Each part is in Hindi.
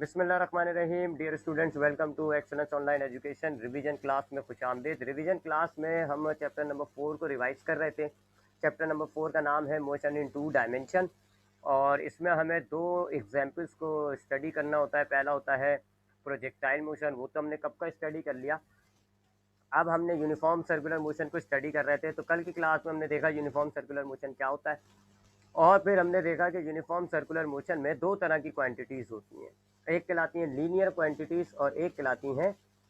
बिस्मिल्लाहिर्रहमानिर्रहीम। Dear students, welcome to Excellence online education. Revision class में खुशामदीद। रिवीजन क्लास में हम चैप्टर नंबर 4 को रिवाइज कर रहे थे। चैप्टर नंबर 4 का नाम है मोशन इन टू डायमेंशन, और इसमें हमें दो एग्जाम्पल्स को स्टडी करना होता है। पहला होता है प्रोजेक्टाइल मोशन, वो तो हमने कब का स्टडी कर लिया। अब हमने यूनिफॉर्म सर्कुलर मोशन को स्टडी कर रहे थे। तो कल की क्लास में हमने देखा यूनिफॉर्म सर्कुलर मोशन क्या होता है, और फिर हमने देखा कि यूनिफॉर्म सर्कुलर मोशन में दो तरह की क्वांटिटीज़ होती हैं। एक कहलाती हैं लीनियर क्वांटिटीज़ और एक कहलाती हैं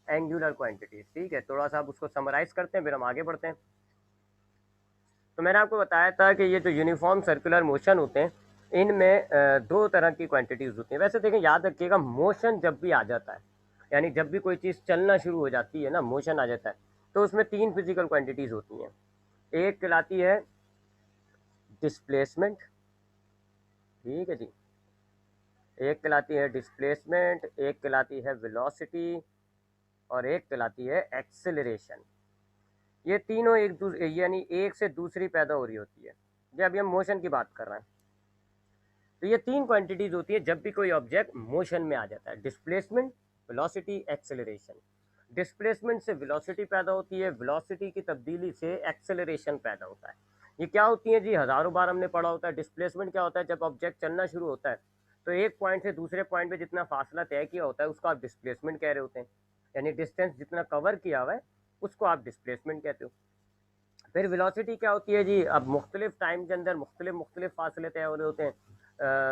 एंगुलर क्वांटिटीज़। ठीक है, थोड़ा सा आप उसको समराइज करते हैं, फिर हम आगे बढ़ते हैं। तो मैंने आपको बताया था कि ये जो यूनिफॉर्म सर्कुलर मोशन होते हैं, इनमें दो तरह की क्वांटिटीज़ होती हैं। वैसे देखें, याद रखिएगा, मोशन जब भी आ जाता है, यानी जब भी कोई चीज़ चलना शुरू हो जाती है ना, मोशन आ जाता है, तो उसमें तीन फिजिकल क्वांटिटीज़ होती हैं। एक कहलाती है डिस्प्लेसमेंट, ठीक है जी, एक कहलाती है डिस्प्लेसमेंट, एक कहलाती है वेलोसिटी, और एक कहलाती है एक्सेलरेशन। ये तीनों एक दूसरे यानी एक से दूसरी पैदा हो रही होती है। जब अभी हम मोशन की बात कर रहे हैं, तो ये तीन क्वांटिटीज होती है जब भी कोई ऑब्जेक्ट मोशन में आ जाता है: डिस्प्लेसमेंट, वेलोसिटी, एक्सेलरेशन। डिस्प्लेसमेंट से वेलोसिटी पैदा होती है, वेलोसिटी की तब्दीली से एक्सेलरेशन पैदा होता है। ये क्या होती है जी, हज़ारों बार हमने पढ़ा होता है। डिस्प्लेसमेंट क्या होता है, जब ऑब्जेक्ट चलना शुरू होता है तो एक पॉइंट से दूसरे पॉइंट पे जितना फासला तय किया होता है उसको आप डिस्प्लेसमेंट कह रहे होते हैं, यानी डिस्टेंस जितना कवर किया हुआ है उसको आप डिस्प्लेसमेंट कहते हो। फिर वेलोसिटी क्या होती है जी, अब मुख्तलिफ टाइम के अंदर मुख्तलिफ फासले तय हो रहे होते हैं।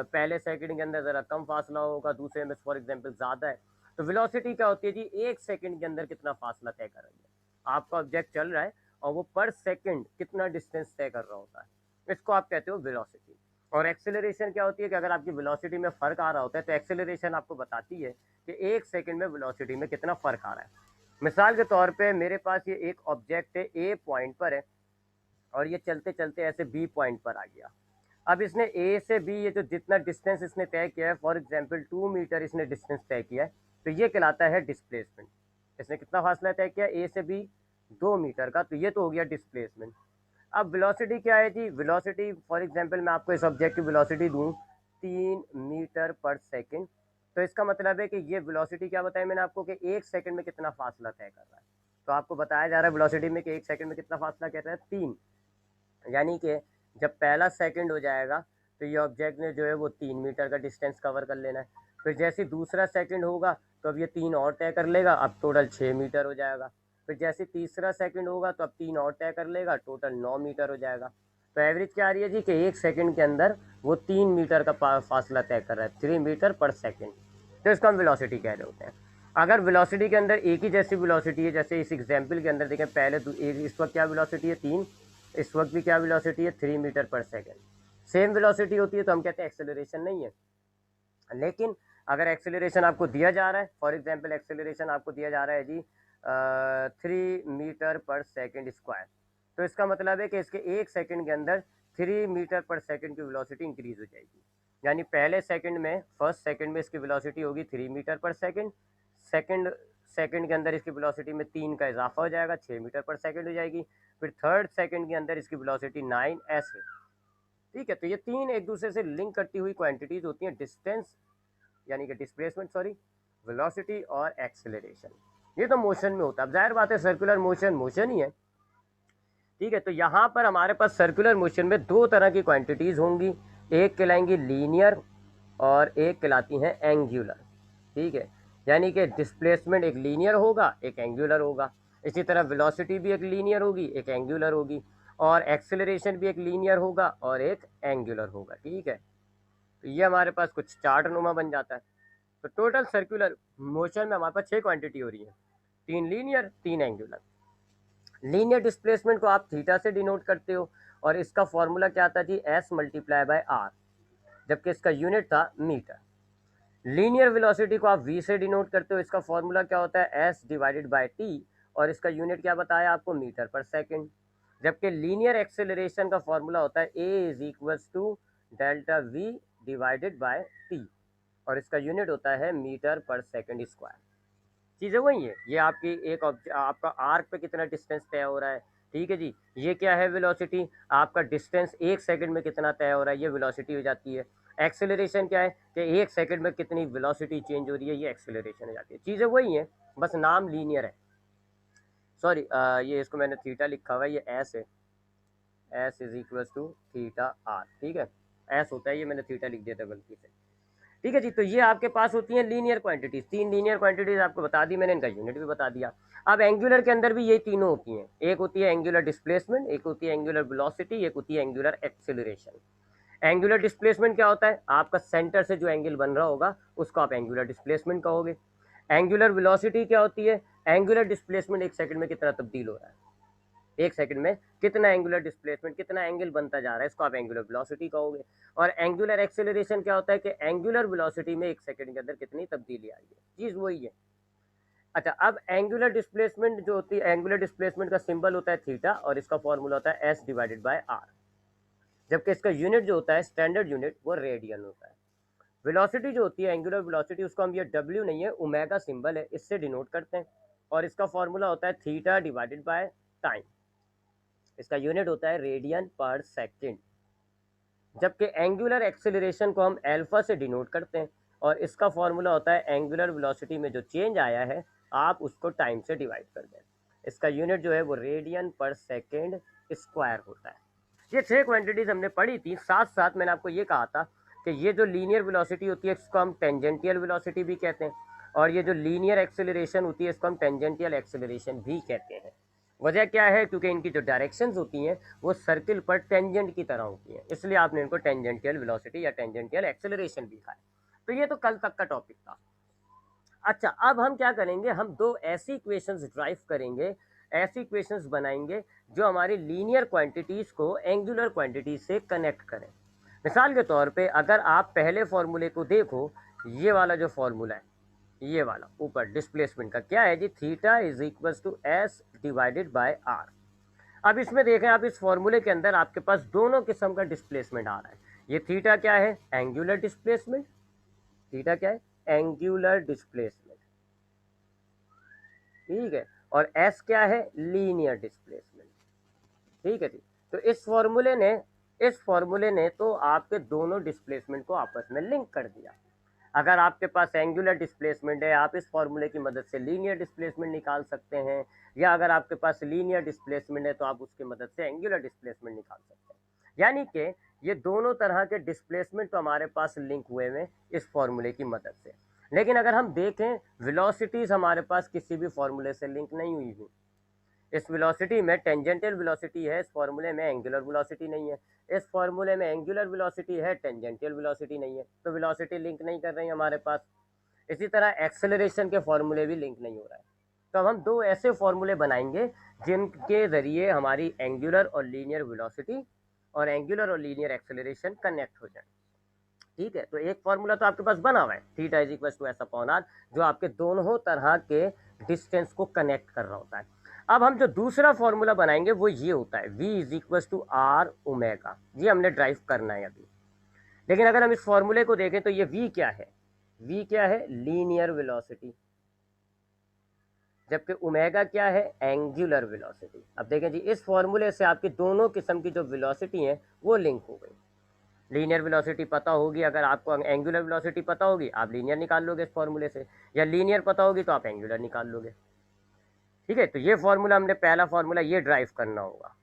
पहले सेकंड के अंदर ज़रा कम फासला होगा, दूसरे में फॉर एग्जांपल ज़्यादा है। तो वेलोसिटी क्या होती है जी, एक सेकंड के अंदर कितना फासला तय कर रही है। आपका ऑब्जेक्ट चल रहा है और वो पर सेकंड कितना डिस्टेंस तय कर रहा होता है, इसको आप कहते हो वेलोसिटी। और एक्सेलरेशन क्या होती है कि अगर आपकी वेलोसिटी में फ़र्क आ रहा होता है तो एक्सेलरेशन आपको बताती है कि एक सेकंड में वेलोसिटी में कितना फ़र्क आ रहा है। मिसाल के तौर पे मेरे पास ये एक ऑब्जेक्ट है, ए पॉइंट पर है, और ये चलते चलते ऐसे बी पॉइंट पर आ गया। अब इसने ए से बी ये जो जितना डिस्टेंस इसने तय किया है, फॉर एग्जांपल 2 मीटर इसने डिस्टेंस तय किया है, तो ये कहलाता है डिस्प्लेसमेंट। इसने कितना फासला तय किया ए से बी, 2 मीटर का, तो ये तो हो गया डिस्प्लेसमेंट। अब वेलोसिटी क्या है जी, वेलोसिटी फॉर एग्जांपल मैं आपको इस ऑब्जेक्ट की वेलोसिटी दूं 3 मीटर पर सेकंड, तो इसका मतलब है कि ये वेलोसिटी क्या बताया मैंने आपको कि एक सेकंड में कितना फासला तय कर रहा है। तो आपको बताया जा रहा है वेलोसिटी में कि एक सेकंड में कितना फासला कह रहा है, 3। यानी कि जब पहला सेकंड हो जाएगा तो ये ऑब्जेक्ट ने जो है वो 3 मीटर का डिस्टेंस कवर कर लेना है। फिर जैसे दूसरा सेकंड होगा तो अब ये 3 और तय कर लेगा, अब टोटल 6 मीटर हो जाएगा। फिर जैसे तीसरा सेकंड होगा तो अब 3 और तय कर लेगा, टोटल 9 मीटर हो जाएगा। तो एवरेज क्या आ रही है जी कि एक सेकंड के अंदर वो 3 मीटर का फासला तय कर रहा है, 3 मीटर पर सेकंड। तो इसको हम वेलोसिटी कह रहे होते हैं। अगर वेलोसिटी के अंदर एक ही जैसी वेलोसिटी है, जैसे इस एग्जाम्पल के अंदर देखें, पहले इस वक्त क्या वेलोसिटी है, 3, इस वक्त भी क्या वेलोसिटी है, 3 मीटर पर सेकंड। सेम वेलोसिटी होती है तो हम कहते हैं एक्सेलरेशन नहीं है। लेकिन अगर एक्सेलरेशन आपको दिया जा रहा है, फॉर एग्जांपल एक्सेलरेशन आपको दिया जा रहा है जी 3 मीटर पर सेकंड स्क्वायर, तो इसका मतलब है कि इसके एक सेकंड के अंदर 3 मीटर पर सेकंड की वेलोसिटी इंक्रीज हो जाएगी। यानी पहले सेकंड में, फर्स्ट सेकंड में इसकी वेलोसिटी होगी 3 मीटर पर सेकंड, सेकंड सेकंड के अंदर इसकी वेलोसिटी में 3 का इजाफा हो जाएगा, 6 मीटर पर सेकंड हो जाएगी। फिर थर्ड सेकंड के अंदर इसकी वेलोसिटी 9 ऐसे। ठीक है, तो ये तीन एक दूसरे से लिंक करती हुई क्वांटिटीज होती हैं: डिस्टेंस यानी कि डिस्प्लेसमेंट, सॉरी, वेलोसिटी और एक्सेलरेशन। ये तो मोशन में होता है। अब जाहिर बात है सर्कुलर मोशन मोशन ही है। ठीक है, तो यहाँ पर हमारे पास सर्कुलर मोशन में दो तरह की क्वांटिटीज होंगी, एक कहलाएंगी लीनियर और एक कहलाती हैं एंगुलर। ठीक है, यानी कि डिस्प्लेसमेंट एक लीनियर होगा, एक एंगुलर होगा। इसी तरह वेलोसिटी भी एक लीनियर होगी, एक एंगुलर होगी, और एक्सेलरेशन भी एक लीनियर होगा और एक एंगुलर होगा। ठीक है, तो ये हमारे पास कुछ चार्ट नुमा बन जाता है। तो टोटल सर्कुलर मोशन में हमारे पास 6 क्वांटिटी हो रही है, 3 लीनियर, 3 एंगुलर। लीनियर डिस्प्लेसमेंट को आप थीटा से डिनोट करते हो, और इसका फॉर्मूला क्या आता है जी, एस मल्टीप्लाई बाय आर, जबकि इसका यूनिट था मीटर। लीनियर वेलोसिटी को आप वी से डिनोट करते हो, इसका फॉर्मूला क्या होता है, एस डिवाइडेड बाय टी, और इसका यूनिट क्या बताया आपको, मीटर पर सेकंड। जबकि लीनियर एक्सेलरेशन का फॉर्मूला होता है a is equals to delta we divided by t, और इसका यूनिट होता है मीटर पर सेकंड स्क्वायर। चीज़ें वही है, ये आपकी एक आपका आर्क पे कितना डिस्टेंस तय हो रहा है। ठीक है जी, ये क्या है वेलोसिटी, आपका डिस्टेंस एक सेकंड में कितना तय हो रहा है, ये वेलोसिटी हो जाती है। एक्सेलरेशन क्या है कि 1 सेकंड में कितनी वेलोसिटी चेंज हो रही है, ये एक्सेलरेशन हो जाती है। चीज़ें वही हैं, बस नाम लीनियर है। सॉरी, ये इसको मैंने थीटा लिखा हुआ है, ये एस है, S is equal to theta R, ठीक है, एस होता है, ये मैंने थीटा लिख दिया था गलती से। ठीक है जी, तो ये आपके पास होती हैं लीनियर क्वांटिटीज, 3 लीनियर क्वांटिटीज आपको बता दी मैंने, इनका यूनिट भी बता दिया। अब एंगुलर के अंदर भी ये तीनों होती हैं, एक होती है एंगुलर डिस्प्लेसमेंट, एक होती है एंगुलर वेलोसिटी, एक होती है एंगुलर एक्सेलरेशन। एंगुलर डिस्प्लेसमेंट क्या होता है, आपका सेंटर से जो एंगल बन रहा होगा उसको आप एंगुलर डिस्प्लेसमेंट कहोगे। एंगुलर वेलोसिटी क्या होती है, एंगुलर डिस्प्लेसमेंट 1 सेकंड में कितना तब्दील हो रहा है, 1 सेकंड में कितना एंगुलर डिस्प्लेसमेंट, कितना एंगल बनता जा रहा है, इसको आप एंगुलर वेलोसिटी कहोगे। और एंगुलर एक्सेलरेशन क्या होता है कि एंगुलर वेलोसिटी में 1 सेकंड के अंदर कितनी तब्दीली आई है, चीज वही है। अच्छा, अब एंगुलर डिस्प्लेसमेंट जो होती है, एंगुलर डिस्प्लेसमेंट का सिंबल होता है थीटा और इसका फॉर्मूला होता है एस डिवाइडेड बाय आर, जबकि इसका यूनिट जो होता है स्टैंडर्ड यूनिट वो रेडियन होता है। वेलोसिटी जो होती है एंगुलर वेलोसिटी, उसको हम ये डब्ल्यू नहीं है, ओमेगा सिंबल है, इससे डिनोट करते हैं और इसका फॉर्मूला होता है थीटा डिवाइडेड बाय टाइम, इसका यूनिट होता है रेडियन पर सेकेंड। जबकि एंगुलर एक्सेलरेशन को हम अल्फा से डिनोट करते हैं और इसका फॉर्मूला होता है एंगुलर वेलोसिटी में जो चेंज आया है आप उसको टाइम से डिवाइड कर दें, इसका यूनिट जो है वो रेडियन पर सेकेंड स्क्वायर होता है। ये 6 क्वांटिटीज हमने पढ़ी थी, साथ साथ मैंने आपको ये कहा था कि ये जो लीनियर वेलोसिटी होती है इसको हम टेंजेंटियल वेलोसिटी भी कहते हैं और ये जो लीनियर एक्सेलरेशन होती है इसको हम टेंजेंटियल एक्सेलरेशन भी कहते हैं। वजह क्या है, क्योंकि इनकी जो डायरेक्शंस होती हैं वो सर्किल पर टेंजेंट की तरह होती हैं, इसलिए आपने इनको टेंजेंटियल वेलोसिटी या टेंजेंटियल एक्सेलरेशन भी कहा है। तो ये तो कल तक का टॉपिक था। अच्छा, अब हम क्या करेंगे, हम दो ऐसी इक्वेशंस ड्राइव करेंगे, ऐसी इक्वेशंस बनाएंगे जो हमारी लीनियर क्वांटिटीज को एंगुलर क्वांटिटीज से कनेक्ट करें। मिसाल के तौर पे अगर आप पहले फॉर्मूले को देखो, ये वाला जो फॉर्मूला है, ये वाला ऊपर डिस्प्लेसमेंट का क्या है जी, theta is equal to s divided by r. अब इसमें देखें, आप इस फॉर्मूले के अंदर आपके पास दोनों किस्म का डिस्प्लेसमेंट आ रहा है। ये थीटा क्या है, एंगुलर डिस्प्लेसमेंट, थीटा क्या है, एंगुलर डिस्प्लेसमेंट, ठीक है, और एस क्या है, लीनियर डिस्प्लेसमेंट, ठीक है जी। तो इस फॉर्मूले ने तो आपके दोनों डिस्प्लेसमेंट को आपस में लिंक कर दिया। अगर आपके पास एंगुलर डिस्प्लेसमेंट है, आप इस फॉर्मूले की मदद से लीनियर डिस्प्लेसमेंट निकाल सकते हैं, या अगर आपके पास लीनियर डिस्प्लेसमेंट है तो आप उसकी मदद से एंगुलर डिस्प्लेसमेंट निकाल सकते हैं। यानी कि ये दोनों तरह के डिस्प्लेसमेंट तो हमारे पास लिंक हुए हैं इस फॉर्मूले की मदद से। लेकिन अगर हम देखें, वेलोसिटीज हमारे पास किसी भी फॉर्मूले से लिंक नहीं हुई हुई। इस वेलोसिटी में टेंजेंटियल वेलोसिटी है, इस फॉर्मूले में एंगुलर वेलोसिटी नहीं है, इस फॉर्मूले में एंगुलर वेलोसिटी है, टेंजेंटियल वेलोसिटी नहीं है, तो वेलोसिटी लिंक नहीं कर रही है हमारे पास। इसी तरह एक्सेलरेशन के फॉर्मूले भी लिंक नहीं हो रहा है। तो अब हम दो ऐसे फॉर्मूले बनाएंगे जिनके ज़रिए हमारी एंगुलर और लीनियर वेलोसिटी और एंगुलर और लीनियर एक्सेलरेशन कनेक्ट हो जाए। ठीक है, तो एक फॉर्मूला तो आपके पास बना हुआ है, theta is equal to S upon R, जो आपके दोनों तरह के डिस्टेंस को कनेक्ट कर रहा होता है। अब हम जो दूसरा फॉर्मूला बनाएंगे वो ये होता है v is equal to are omega, ये हमने ड्राइव करना है अभी। लेकिन अगर हम इस फॉर्मूले को देखें तो ये v क्या है, v क्या है, लीनियर वेलोसिटी, जबकि ओमेगा क्या है, एंगुलर वेलोसिटी। अब देखें जी, इस फॉर्मूले से आपकी दोनों किस्म की जो वेलोसिटी है वो लिंक हो गई। लीनियर वेलोसिटी पता होगी, अगर आपको एंगुलर वेलोसिटी पता होगी आप लीनियर निकाल लोगे इस फॉर्मूले से, या लीनियर पता होगी तो आप एंगुलर निकाल लोगे। ठीक है, तो ये फॉर्मूला हमने, पहला फॉर्मूला ये ड्राइव करना होगा,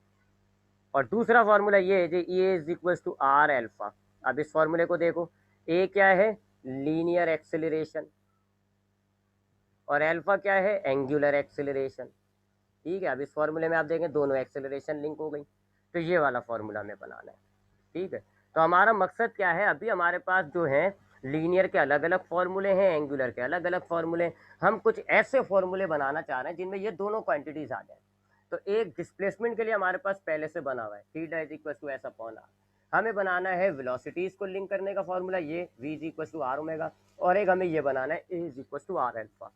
और दूसरा फॉर्मूला ये है जी, a is equal to are alpha. अब इस फॉर्मूले को देखो, ए क्या है, लीनियर एक्सेलरेशन, और एल्फा क्या है, एंगुलर एक्सेलरेशन। ठीक है, अब इस फॉर्मूले में आप देखें दोनों एक्सेलरेशन लिंक हो गई, तो ये वाला फॉर्मूला हमें बनाना है। ठीक है, तो हमारा मकसद क्या है, अभी हमारे पास जो है लीनियर के अलग अलग फॉर्मूले हैं, एंगुलर के अलग अलग फॉर्मूले, हम कुछ ऐसे फॉर्मूले बनाना चाह रहे हैं जिनमें ये दोनों क्वांटिटीज आ जाए। तो एक डिस्प्लेसमेंट के लिए हमारे पास पहले से बना हुआ है, theta is equal to S upon R. हमें बनाना है वेलोसिटीज को लिंक करने का फॉर्मूला, ये v is equal to are omega, और एक हमें ये बनाना है a is equal to are alpha.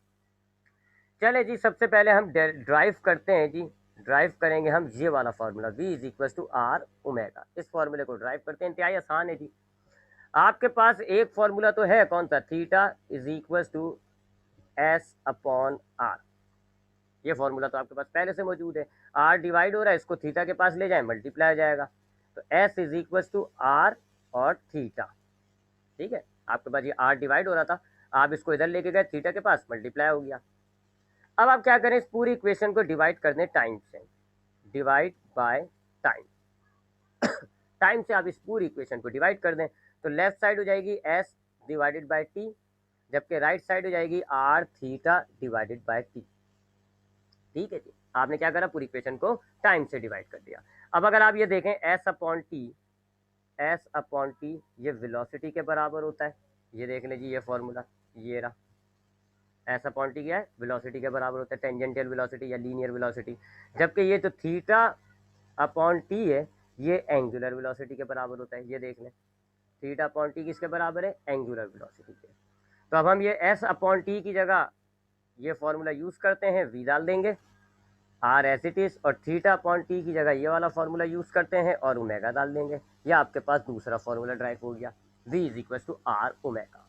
चले जी, सबसे पहले हम ड्राइव करते हैं जी, ड्राइव करेंगे हम ये वाला formula v is equal to are omega, इस फॉर्मूले को ड्राइव करते हैं। इंतहाई आसान है जी, आपके पास एक फॉर्मूला तो है, कौन सा, theta is equal to S upon R. ये फॉर्मूला तो आपके पास पहले से मौजूद है, आर डिवाइड हो रहा है, इसको थीटा के पास ले जाए मल्टीप्लाई हो जाएगा, तो S is equal to R और थीटा। ठीक है, आपके पास ये r डिवाइड हो रहा था, आप इसको इधर लेके गए थीटा के पास, मल्टीप्लाई हो गया। अब आप क्या करें, इस पूरी इक्वेशन को डिवाइड कर दें टाइम से, डिवाइड बाय टाइम। टाइम से आप इस पूरी इक्वेशन को डिवाइड कर दें तो लेफ्ट साइड हो जाएगी s डिवाइडेड बाय t, जबकि राइट साइड हो जाएगी r theta divided bye t। ठीक है जी, आपने क्या करा, पूरी इक्वेशन को टाइम से डिवाइड कर दिया। अब अगर आप ये देखें s upon T, S upon T ये वेलोसिटी के बराबर होता है। ये देख लें जी, ये फॉर्मूला ये रहा, एस अपॉन टी क्या है, वेलोसिटी के बराबर होता है, टेंजेंटियल वेलोसिटी या लीनियर वेलोसिटी। जबकि ये जो थीटा अपॉन टी है ये एंगुलर वेलोसिटी के बराबर होता है। ये देख लें, थीटा अपॉन टी किसके बराबर है, एंगुलर वेलोसिटी के। तो अब हम ये एस अपॉन टी की जगह ये फॉर्मूला यूज़ करते हैं, वी डाल देंगे, आर एज इट इज, और थीटा अपॉन टी की जगह ये वाला फॉर्मूला यूज़ करते हैं और ओमेगा डाल देंगे। यह आपके पास दूसरा फॉर्मूला ड्राइव हो गया, v is equal to are omega.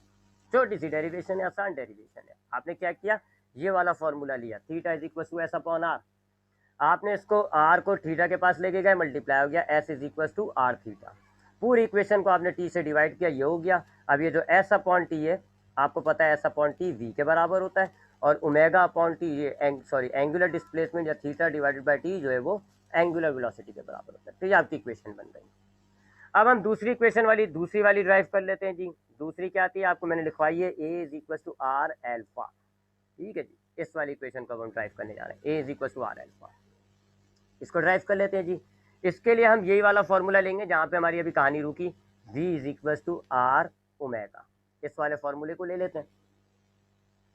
छोटी सी डेरिवेशन है, आसान डेरिवेशन है। आपने क्या किया, ये वाला फॉर्मूला लिया, theta is equal to S upon R, आपने इसको आर को थीटा के पास लेके गए, मल्टीप्लाई हो गया, S is equal to R theta. पूरी इक्वेशन को आपने टी से डिवाइड किया, ये हो गया। अब ये जो एस अपॉन टी है, आपको पता है एस अपॉन टी वी के बराबर होता है, और ओमेगा अपॉन टी ये एंगुलर डिस्प्लेसमेंट या थीटा डिवाइडेड बाय टी जो है वो एंगुलर वेलोसिटी के बराबर होता है। तो ये आपकी इक्वेशन बन गई। अब हम दूसरी इक्वेशन वाली दूसरी वाली ड्राइव कर लेते हैं जी। दूसरी क्या आती है, आपको मैंने लिखवाई है, a is equal to are alpha. ठीक है जी, इस वाली इक्वेशन को हम ड्राइव करने जा रहे हैं, a is equal to are alpha. इसको ड्राइव कर लेते हैं जी। इसके लिए हम यही वाला फॉर्मूला लेंगे जहाँ पे हमारी अभी कहानी रुकी, v is equal to are omega. इस वाले फॉर्मूले को ले लेते हैं।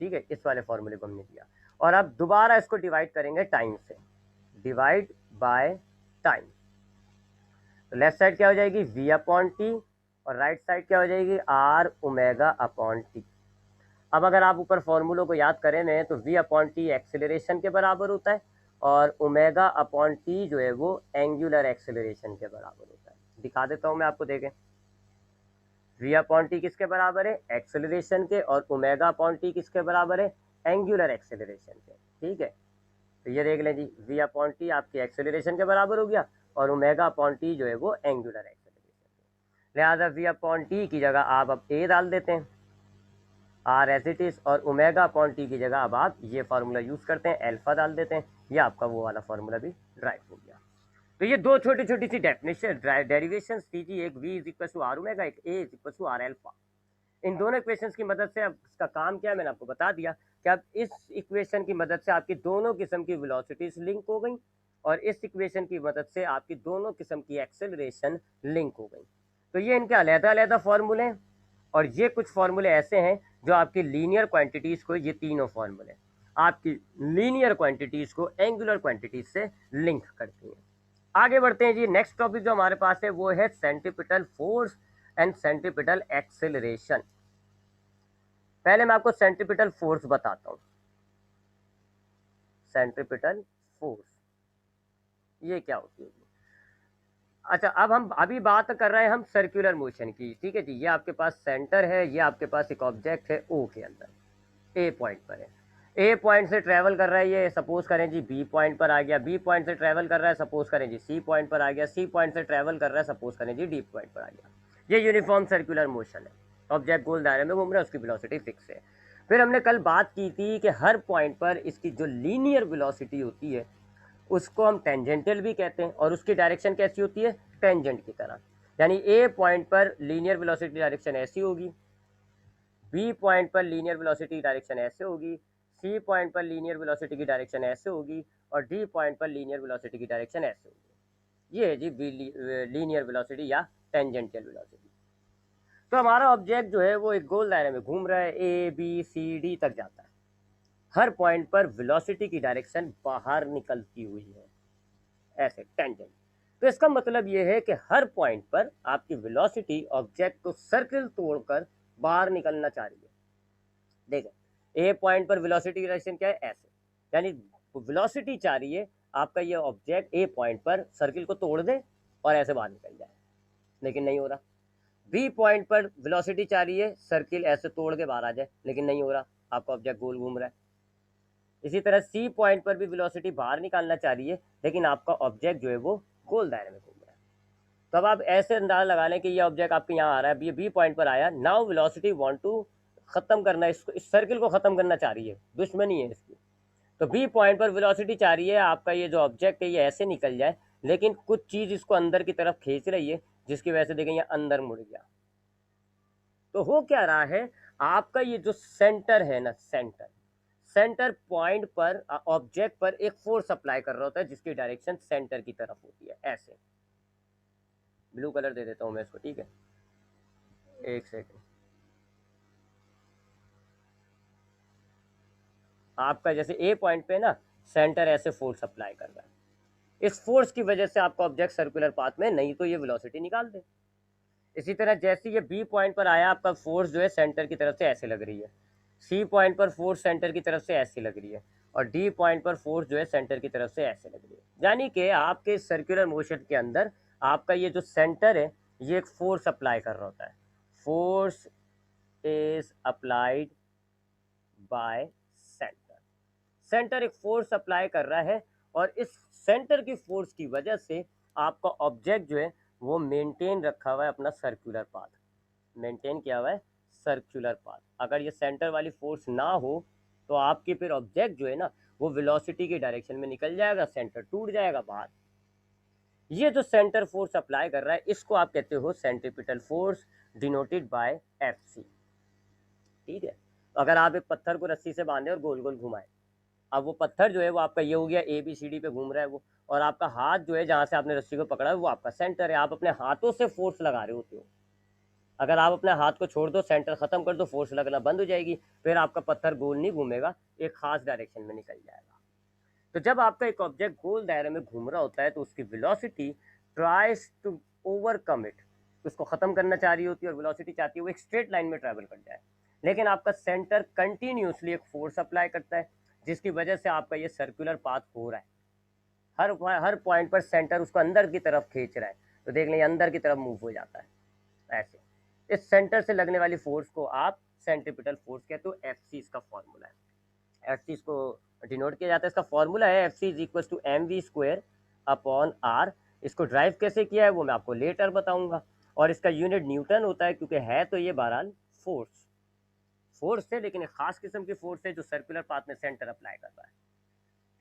ठीक है, इस वाले फॉर्मूले को हमने दिया, और अब दोबारा इसको डिवाइड करेंगे टाइम से, डिवाइड बाय टाइम। तो लेफ्ट साइड क्या हो जाएगी, v अपॉन टी, और राइट साइड क्या हो जाएगी, आर ओमेगा अपॉन टी। अब अगर आप ऊपर फॉर्मूलों को याद करें ना, तो v अपॉन टी एक्सेलरेशन के बराबर होता है, और ओमेगा अपॉन टी जो है वो एंगुलर एक्सेलरेशन के बराबर होता है। दिखा देता हूँ मैं आपको, देखें, v अपॉन टी किसके बराबर है, एक्सेलरेशन के, और ओमेगा अपॉन टी किसके बराबर है, एंगुलर एक्सेलरेशन के। ठीक है, तो ये देख लें जी, v अपॉन टी आपकी एक्सेलरेशन के बराबर हो गया, और ओमेगा अपॉन टी जो है वो एंगुलर एक्सेलरेशन। लिहाजा v अपॉन टी की जगह आप अब a डाल देते हैं, आर एज इट इज, और ओमेगा अपॉन टी की जगह अब आप ये फार्मूला यूज करते हैं, एल्फा डाल देते हैं। ये आपका वो वाला फार्मूला भी ड्राइव हो गया। तो ये दो छोटी छोटी सी डेफिनेशन डेरिवेशन थी जी, एक v is equal to are omega, एक a is equal to are alpha. इन दोनों इक्वेशंस की मदद से अब इसका काम क्या है मैंने आपको बता दिया कि अब इस इक्वेशन की मदद से आपकी दोनों किस्म की वेलोसिटीज लिंक हो गई, और इस इक्वेशन की मदद से आपकी दोनों किस्म की एक्सेलरेशन लिंक हो गई। तो ये इनके अलग अलग फार्मूले हैं, और ये कुछ फार्मूले ऐसे हैं जो आपकी लीनियर क्वांटिटीज़ को, ये तीनों फार्मूले आपकी लीनियर क्वांटिटीज़ को एंगुलर क्वांटिटीज से लिंक करती हैं। आगे बढ़ते हैं जी। नेक्स्ट टॉपिक जो हमारे पास है वो है centripetal force and centripetal acceleration. पहले मैं आपको सेंट्रीपिटल फोर्स बताता हूँ। सेंट्रीपिटल फोर्स ये क्या होती है? अच्छा, अब हम अभी बात कर रहे हैं हम सर्कुलर मोशन की। ठीक है जी, ये आपके पास सेंटर है, ये आपके पास एक ऑब्जेक्ट है ओ के अंदर, ए पॉइंट पर है, ए पॉइंट से ट्रेवल कर रहा है, ये सपोज करें जी बी पॉइंट पर आ गया, बी पॉइंट से ट्रेवल कर रहा है, सपोज करें जी सी पॉइंट पर आ गया, सी पॉइंट से ट्रेवल कर रहा है, सपोज करें जी डी पॉइंट पर आ गया। ये यूनिफॉर्म सर्कुलर मोशन है, ऑब्जेक्ट गोल दायरे में घूम रहा है, उसकी वेलोसिटी फिक्स है। फिर हमने कल बात की थी कि हर पॉइंट पर इसकी जो लीनियर वेलोसिटी होती है उसको हम टेंजेंटल भी कहते हैं, और उसकी डायरेक्शन कैसी होती है, टेंजेंट की तरह। यानी ए पॉइंट पर लीनियर वेलोसिटी डायरेक्शन ऐसी होगी, बी पॉइंट पर लीनियर वेलोसिटी डायरेक्शन ऐसे होगी, सी पॉइंट पर लीनियर वेलोसिटी की डायरेक्शन ऐसे होगी, और डी पॉइंट पर लीनियर वेलोसिटी की डायरेक्शन ऐसे होगी। ये है जी लीनियर वेलोसिटी या टेंजेंटियल वेलोसिटी। तो हमारा ऑब्जेक्ट जो है वो एक गोल दायरे में घूम रहा है, ए बी सी डी तक जाता है। हर पॉइंट पर वेलोसिटी की डायरेक्शन बाहर निकलती हुई है, ऐसे टेंजेंट। तो इसका मतलब यह है कि हर पॉइंट पर आपकी वेलोसिटी ऑब्जेक्ट को सर्किल तोड़कर बाहर निकलना चाह रही है। देखें, ए पॉइंट पर वेलोसिटी डायरेक्शन क्या है, ऐसे, यानी वेलोसिटी चाह रही है आपका ये ऑब्जेक्ट ए पॉइंट पर सर्किल को तोड़ दे और ऐसे बाहर निकल जाए, लेकिन नहीं हो रहा। बी पॉइंट पर वेलोसिटी चाह रही है सर्किल ऐसे तोड़ के बाहर आ जाए, लेकिन नहीं हो रहा, आपका ऑब्जेक्ट गोल घूम रहा है। इसी तरह सी पॉइंट पर भी वेलोसिटी बाहर निकालना चाह रही है, लेकिन आपका ऑब्जेक्ट जो है वो गोल दायरे में घूम रहा है। तो अब आप ऐसे अंदाज लगा लें कि ये ऑब्जेक्ट आपके यहाँ आ रहा है, अब ये बी पॉइंट पर आया, नाउ वेलोसिटी वांट टू खत्म करना, इसको इस सर्किल को खत्म करना चाह रही है, दुश्मनी है इसकी। तो बी पॉइंट पर वेलोसिटी चाह रही है आपका ये जो ऑब्जेक्ट है ये ऐसे निकल जाए, लेकिन कुछ चीज इसको अंदर की तरफ खींच रही है, जिसकी वजह से देखें ये अंदर मुड़ गया। तो हो क्या रहा है, आपका ये जो सेंटर है ना, सेंटर पॉइंट पर ऑब्जेक्ट पर एक फोर्स अप्लाई कर रहा होता है, जिसकी डायरेक्शन सेंटर की तरफ होती है। ऐसे ब्लू कलर दे देता हूं मैं इसको, ठीक है, एक सेकेंड। आपका जैसे ए पॉइंट पे ना सेंटर ऐसे फोर्स अप्लाई कर रहा है, इस फोर्स की वजह से आपका ऑब्जेक्ट सर्कुलर पाथ में, नहीं तो ये वेलोसिटी निकाल दे। इसी तरह जैसे ये बी पॉइंट पर आया, आपका फोर्स जो है सेंटर की तरफ से ऐसे लग रही है, सी पॉइंट पर फोर्स सेंटर की तरफ से ऐसी लग रही है, और डी पॉइंट पर फोर्स जो है सेंटर की तरफ से ऐसे लग रही है। यानी कि आपके सर्कुलर मोशन के अंदर आपका ये जो सेंटर है ये एक फोर्स अप्लाई कर रहा होता है। Force is applied by centre, centre एक फोर्स अप्लाई कर रहा है, और इस सेंटर की फोर्स की वजह से आपका ऑब्जेक्ट जो है वो मेंटेन रखा हुआ है अपना सर्कुलर पाथ, मेंटेन किया हुआ है सर्कुलर पाथ। अगर ये सेंटर वाली फोर्स ना हो तो आपके फिर ऑब्जेक्ट जो है ना वो वेलोसिटी की डायरेक्शन में निकल जाएगा, सेंटर टूट जाएगा बाहर। ये जो सेंटर फोर्स अप्लाई कर रहा है इसको आप कहते हो centripetal force, denoted by F C, ठीक है। तो अगर आप एक पत्थर को रस्सी से बांधे और गोल गोल घुमाएं, अब वो पत्थर जो है वो आपका ये हो गया ए बी सी डी पे घूम रहा है वो, और आपका हाथ जो है जहाँ से आपने रस्सी को पकड़ा है वो आपका सेंटर है, आप अपने हाथों से फोर्स लगा रहे होते हो। अगर आप अपने हाथ को छोड़ दो, सेंटर खत्म कर दो, फोर्स लगना बंद हो जाएगी, फिर आपका पत्थर गोल नहीं घूमेगा, एक खास डायरेक्शन में निकल जाएगा। तो जब आपका एक ऑब्जेक्ट गोल दायरे में घूम रहा होता है तो उसकी velocity tries to overcome it, उसको खत्म करना चाह रही होती है, और वेलोसिटी चाहती है वो एक स्ट्रेट लाइन में ट्रैवल कर जाए, लेकिन आपका सेंटर कंटिन्यूसली एक फोर्स अप्लाई करता है, जिसकी वजह से आपका ये सर्कुलर पाथ हो रहा है। हर पॉइंट पर सेंटर उसको अंदर की तरफ खींच रहा है, तो देख लें अंदर की तरफ मूव हो जाता है ऐसे। इस सेंटर से लगने वाली फोर्स को आप सेंट्रीपिटल फोर्स कहते हो, एफ सी इसका फॉर्मूला है, एफ सी इसको डिनोट किया जाता है, इसका फॉर्मूला है F C is equal to M we square upon R. इसको ड्राइव कैसे किया है वो मैं आपको लेटर बताऊंगा, और इसका यूनिट न्यूटन होता है, क्योंकि है तो ये बहरहाल फोर्स है, लेकिन एक खास किस्म की फोर्स है जो सर्कुलर पाथ में सेंटर अप्लाई कर रहा है,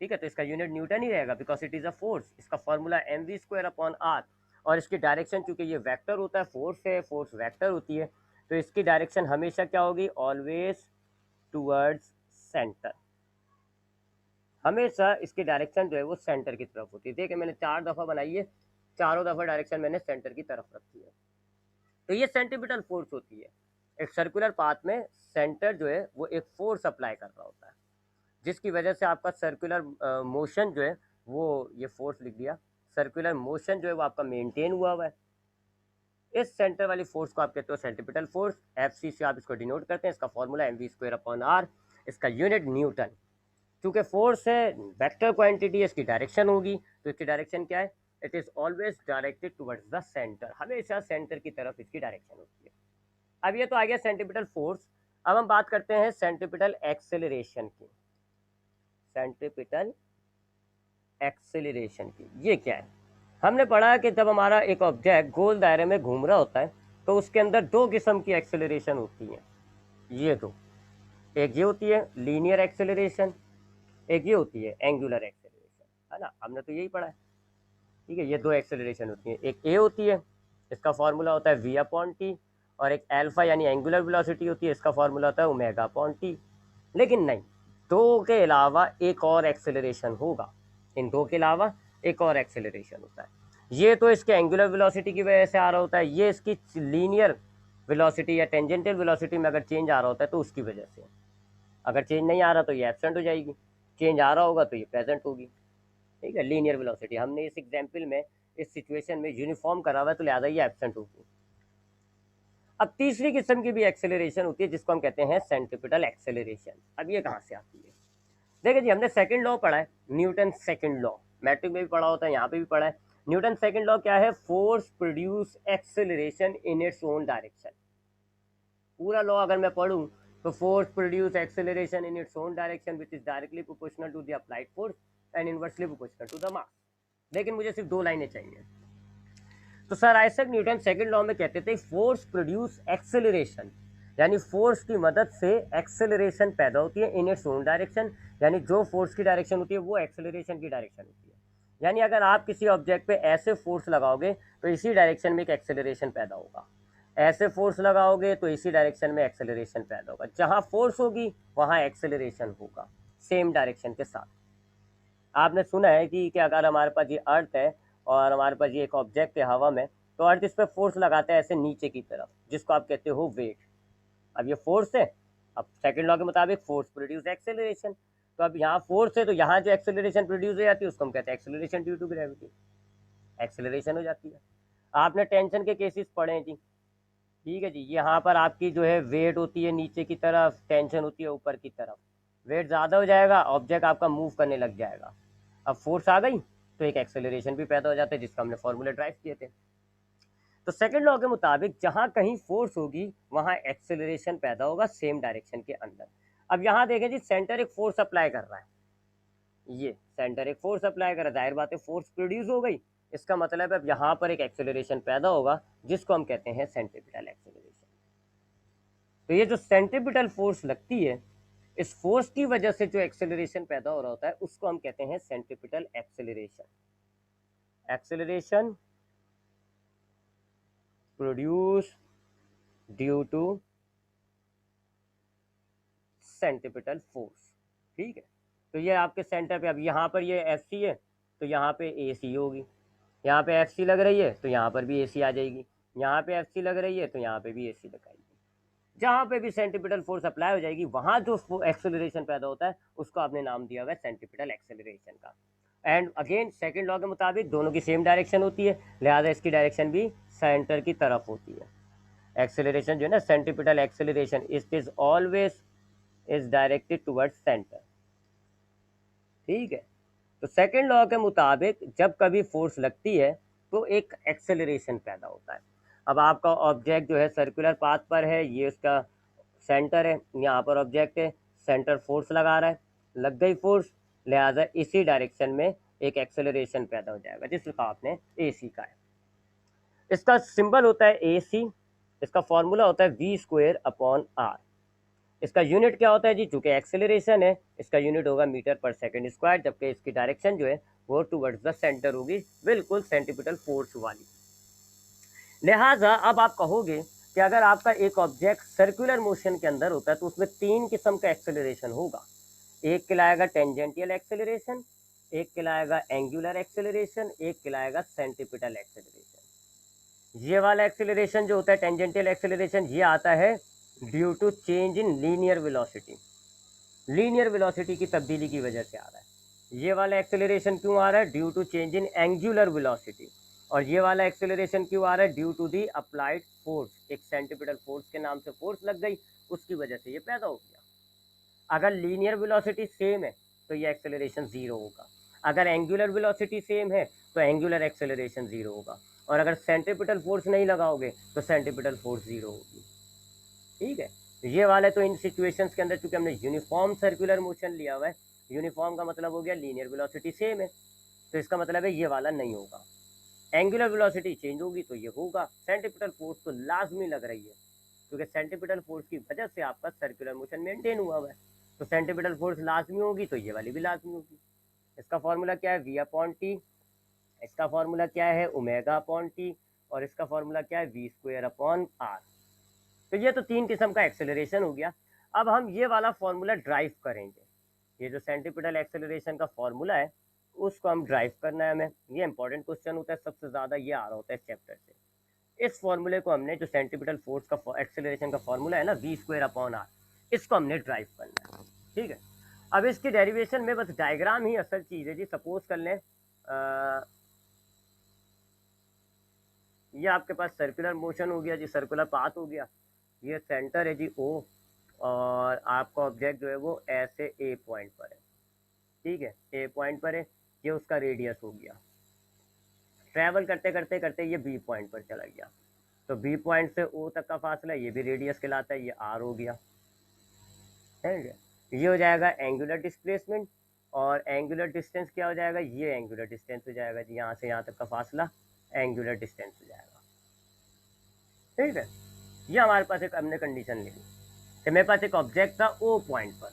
ठीक है। तो इसका यूनिट न्यूटन ही रहेगा because it is a force. इसका formula M we square upon r, और इसकी डायरेक्शन चूंकि ये वेक्टर होता है, फोर्स है, फोर्स वेक्टर होती है, तो इसकी डायरेक्शन हमेशा क्या होगी, ऑलवेज टूवर्ड्स सेंटर, हमेशा इसकी डायरेक्शन जो है वो सेंटर की तरफ होती है। देखिए मैंने 4 दफ़ा बनाई है, चारों दफ़ा डायरेक्शन मैंने सेंटर की तरफ रखी है। तो ये सेंट्रीपिटल फोर्स होती है, एक सर्कुलर पाथ में सेंटर जो है वो एक फोर्स अप्लाई कर रहा होता है, जिसकी वजह से आपका सर्कुलर मोशन जो है वो, ये फोर्स लिख दिया, सर्कुलर मोशन जो है वो आपका मेंटेन हुआ है। इस सेंटर वाली फोर्स को आप कहते हो सेंट्रीपिटल फोर्स, एफ सी से आप इसको डिनोट करते हैं, इसका formula M we square upon R, इसका यूनिट न्यूटन। चूंकि फोर्स है, वेक्टर क्वांटिटी है, इसकी डायरेक्शन होगी, तो इसकी डायरेक्शन क्या है, it is always directed towards the centre, हमेशा सेंटर की तरफ इसकी डायरेक्शन होती है। अब ये तो आ गया सेंट्रीपिटल फोर्स। अब हम बात करते हैं सेंट्रीपिटल एक्सेलरेशन की, सेंट्रीपिटल एक्सेलरेशन की ये क्या है। हमने पढ़ा कि जब हमारा एक ऑब्जेक्ट गोल दायरे में घूम रहा होता है तो उसके अंदर 2 किस्म की एक्सेलरेशन होती हैं, ये दो, एक ये होती है लीनियर एक्सेलरेशन, एक ये होती है एंगुलर एक्सेलरेशन, है ना, हमने तो यही पढ़ा है, ठीक है। ये 2 एक्सेलरेशन होती है, एक ए होती है, इसका फॉर्मूला होता है वी अपॉन टी, और एक एल्फा यानी एंगुलर वेलोसिटी होती है, इसका फॉर्मूला होता है ओमेगा अपॉन टी। लेकिन नहीं, 2 के अलावा एक और एक्सेलरेशन होगा, इन 2 के अलावा एक और एक्सेलरेशन होता है। ये तो इसके एंगुलर वेलोसिटी की वजह से आ रहा होता है, ये इसकी लीनियर वेलोसिटी या टेंजेंटल वेलोसिटी में अगर चेंज आ रहा होता है तो उसकी वजह से। अगर चेंज नहीं आ रहा तो ये एब्सेंट हो जाएगी, चेंज आ रहा होगा तो ये प्रेजेंट होगी, ठीक है। लीनियर वेलोसिटी हमने इस एग्जाम्पल में, इस सिचुएशन में यूनिफॉर्म करा हुआ है, तो लिहाजा ये एब्सेंट होगी। अब तीसरी किस्म की भी एक्सेलरेशन होती है जिसको हम कहते हैं सेंट्रीपिटल एक्सेलरेशन। अब ये कहाँ से आती है, देखिए जी, हमने सेकंड लॉ पढ़ा है, न्यूटन सेकंड लॉ, मैट्रिक में भी पढ़ा होता है, यहाँ पे भी पढ़ा है। न्यूटन सेकंड लॉ क्या है, force produce acceleration in its own direction. पूरा लॉ अगर मैं पढ़ूं तो force produce acceleration in its own direction which is directly proportional to the applied force and inversely proportional to the mass. लेकिन मुझे सिर्फ 2 लाइनें चाहिए। तो sir Isaac Newton second law में कहते थे फोर्स प्रोड्यूस एक्सेलरेशन, यानी फोर्स की मदद से एक्सेलरेशन पैदा होती है इन इट्स ओन डायरेक्शन, यानी जो फोर्स की डायरेक्शन होती है वो एक्सेलरेशन की डायरेक्शन होती है। यानी अगर आप किसी ऑब्जेक्ट पे ऐसे फोर्स लगाओगे तो इसी डायरेक्शन में एक एक्सेलरेशन पैदा होगा, ऐसे फोर्स लगाओगे तो इसी डायरेक्शन में एक्सेलरेशन पैदा होगा। जहाँ फोर्स होगी वहाँ एक्सेलरेशन होगा, सेम डायरेक्शन के साथ। आपने सुना है कि अगर हमारे पास ये अर्थ है और हमारे पास ये एक ऑब्जेक्ट है हवा में, तो अर्थ इस पर फोर्स लगाता है ऐसे नीचे की तरफ, जिसको आप कहते हो वेट। अब ये फोर्स है, अब सेकंड लॉ के मुताबिक फोर्स प्रोड्यूस एक्सेलरेशन, तो अब यहाँ फोर्स है तो यहाँ जो एक्सेलरेशन प्रोड्यूस हो जाती है उसको हम कहते हैं acceleration due to gravity, acceleration हो जाती है। आपने टेंशन के केसेस पढ़े हैं जी, ठीक है जी। यहाँ पर आपकी जो है वेट होती है नीचे की तरफ, टेंशन होती है ऊपर की तरफ। वेट ज़्यादा हो जाएगा, ऑब्जेक्ट आपका मूव करने लग जाएगा। अब फोर्स आ गई तो एक एक्सेलरेशन भी पैदा हो जाता है, जिसका हमने फॉर्मूला ड्राइव किए थे। तो सेकंड लॉ के मुताबिक जहाँ कहीं फोर्स होगी वहाँ एक्सेलरेशन पैदा होगा सेम डायरेक्शन के अंदर। अब यहाँ देखें जी, सेंटर एक फोर्स अप्लाई कर रहा है, ये सेंटर एक फोर्स अप्लाई कर रहा है, जाहिर बात है फोर्स प्रोड्यूस हो गई, इसका मतलब है अब यहाँ पर एक एक्सेलरेशन पैदा होगा जिसको हम कहते हैं सेंट्रीपिटल एक्सेलरेशन। तो ये जो सेंट्रीपिटल फोर्स लगती है, इस फोर्स की वजह से जो एक्सेलरेशन पैदा हो रहा होता है उसको हम कहते हैं centripetal acceleration. Acceleration produce due to centripetal force, ठीक है। तो ये आपके सेंटर पे, अब यहाँ पर ये एफ सी है तो यहाँ पे ए सी होगी, यहाँ पे एफ सी लग रही है तो यहाँ पर भी ए सी आ जाएगी, यहाँ पे एफ सी लग रही है तो यहाँ पे भी ए सी लगाएगी। जहाँ पे भी सेंट्रीपिटल फोर्स अप्लाई हो जाएगी वहाँ जो एक्सेलरेशन पैदा होता है उसको आपने नाम दिया हुआ है सेंट्रीपिटल एक्सेलरेशन का। एंड अगेन सेकंड लॉ के मुताबिक दोनों की सेम डायरेक्शन होती है, लिहाजा इसकी डायरेक्शन भी सेंटर की तरफ होती है। एक्सेलरेशन जो है ना, centripetal acceleration it is always is directed towards centre, ठीक है। तो सेकंड लॉ के मुताबिक जब कभी फोर्स लगती है तो एक एक्सेलरेशन पैदा होता है। अब आपका ऑब्जेक्ट जो है सर्कुलर पाथ पर है, ये उसका सेंटर है, यहाँ पर ऑब्जेक्ट है, सेंटर फोर्स लगा रहा है, लग गई फोर्स, लिहाजा इसी डायरेक्शन में एक एक्सेलरेशन पैदा हो जाएगा जिसका आपने ए सी का है। इसका सिंबल होता है ए सी, इसका फॉर्मूला होता है वी स्क्वायर अपॉन आर। इसका यूनिट क्या होता है जी, चूंकि एक्सेलरेशन है इसका यूनिट होगा मीटर पर सेकंड स्क्वायर, जबकि इसकी डायरेक्शन जो है वो टुवर्ड्स द सेंटर होगी, बिल्कुल सेंट्रीपिटल फोर्स वाली। लिहाजा अब आप कहोगे कि अगर आपका एक ऑब्जेक्ट सर्कुलर मोशन के अंदर होता है तो उसमें तीन किस्म का एक्सेलरेशन होगा। एक कहलाएगा टेंजेंटियल एक्सेलरेशन, एक कहलाएगा एंगुलर एक्सेलरेशन, एक कहलाएगा सेंट्रीपिटल एक्सेलरेशन। ये वाला एक्सेलरेशन जो होता है टेंजेंटियल एक्सेलरेशन, ये आता है due to change in linear velocity, linear velocity की तब्दीली की वजह से आ रहा है। ये वाला एक्सेलरेशन क्यों आ रहा है, due to change in angular velocity. और ये वाला एक्सेलरेशन क्यों आ रहा है, due to the applied force, एक सेंट्रीपिटल फोर्स के नाम से फोर्स लग गई, उसकी वजह से ये पैदा हो गया। अगर लीनियर वेलोसिटी सेम है तो ये एक्सेलरेशन जीरो होगा, अगर एंगुलर वेलोसिटी सेम है तो एंगुलर एक्सेलरेशन जीरो होगा, और अगर सेंट्रीपिटल फोर्स नहीं लगाओगे तो सेंट्रीपिटल फोर्स जीरो होगी, ठीक है। ये वाले तो इन सिचुएशंस के अंदर चूंकि हमने यूनिफॉर्म सर्कुलर मोशन लिया हुआ है, यूनिफॉर्म का मतलब हो गया लीनियर वेलोसिटी सेम है, तो इसका मतलब है ये वाला नहीं होगा। एंगुलर वेलोसिटी चेंज होगी तो ये होगा। सेंट्रीपिटल फोर्स तो लाजमी लग रही है, क्योंकि सेंट्रीपिटल फोर्स की वजह से आपका सर्कुलर मोशन मेंटेन हुआ हुआ है, तो सेंट्रीपिटल फोर्स लाजमी होगी तो ये वाली भी लाजमी होगी। इसका फॉर्मूला क्या है, वी अपॉन टी, इसका फॉर्मूला क्या है, ओमेगा अपॉन टी, और इसका फॉर्मूला क्या है, वी स्क्वायर अपॉन आर। तो ये तो तीन किस्म का एक्सेलरेशन हो गया। अब हम ये वाला फॉर्मूला ड्राइव करेंगे, ये जो सेंट्रीपिटल एक्सेलरेशन का फॉर्मूला है उसको हम ड्राइव करना है हमें। ये इंपॉर्टेंट क्वेश्चन होता है, सबसे ज़्यादा ये आ रहा होता है चैप्टर से। इस फॉर्मूले को हमने, जो सेंट्रीपिटल फोर्स का एक्सेलरेशन का फॉर्मूला है ना, वी स्क्वायर अपॉन आर, इसको हमने ड्राइव करना है, ठीक है। अब इसकी डेरिवेशन में बस डायग्राम ही असल चीज़ है जी। सपोज कर लें ये आपके पास सर्कुलर मोशन हो गया जी, सर्कुलर पाथ हो गया, ये सेंटर है जी ओ, और आपका ऑब्जेक्ट जो है वो ऐसे ए पॉइंट पर है, ठीक है, ए पॉइंट पर है, ये उसका रेडियस हो गया। ट्रैवल करते करते करते ये बी पॉइंट पर चला गया, तो बी पॉइंट से ओ तक का फासला ये भी रेडियस कहलाता है, ये आर हो गया, है क्या। ये हो जाएगा एंगुलर डिस्प्लेसमेंट, और एंगुलर डिस्टेंस क्या हो जाएगा, ये एंगुलर डिस्टेंस हो जाएगा जी, यहाँ से यहाँ तक का फासला एंगुलर डिस्टेंस हो जाएगा। ठीक है, ये हमारे पास एक हमने कंडीशन ले ली कि मेरे पास एक ऑब्जेक्ट था ओ पॉइंट पर,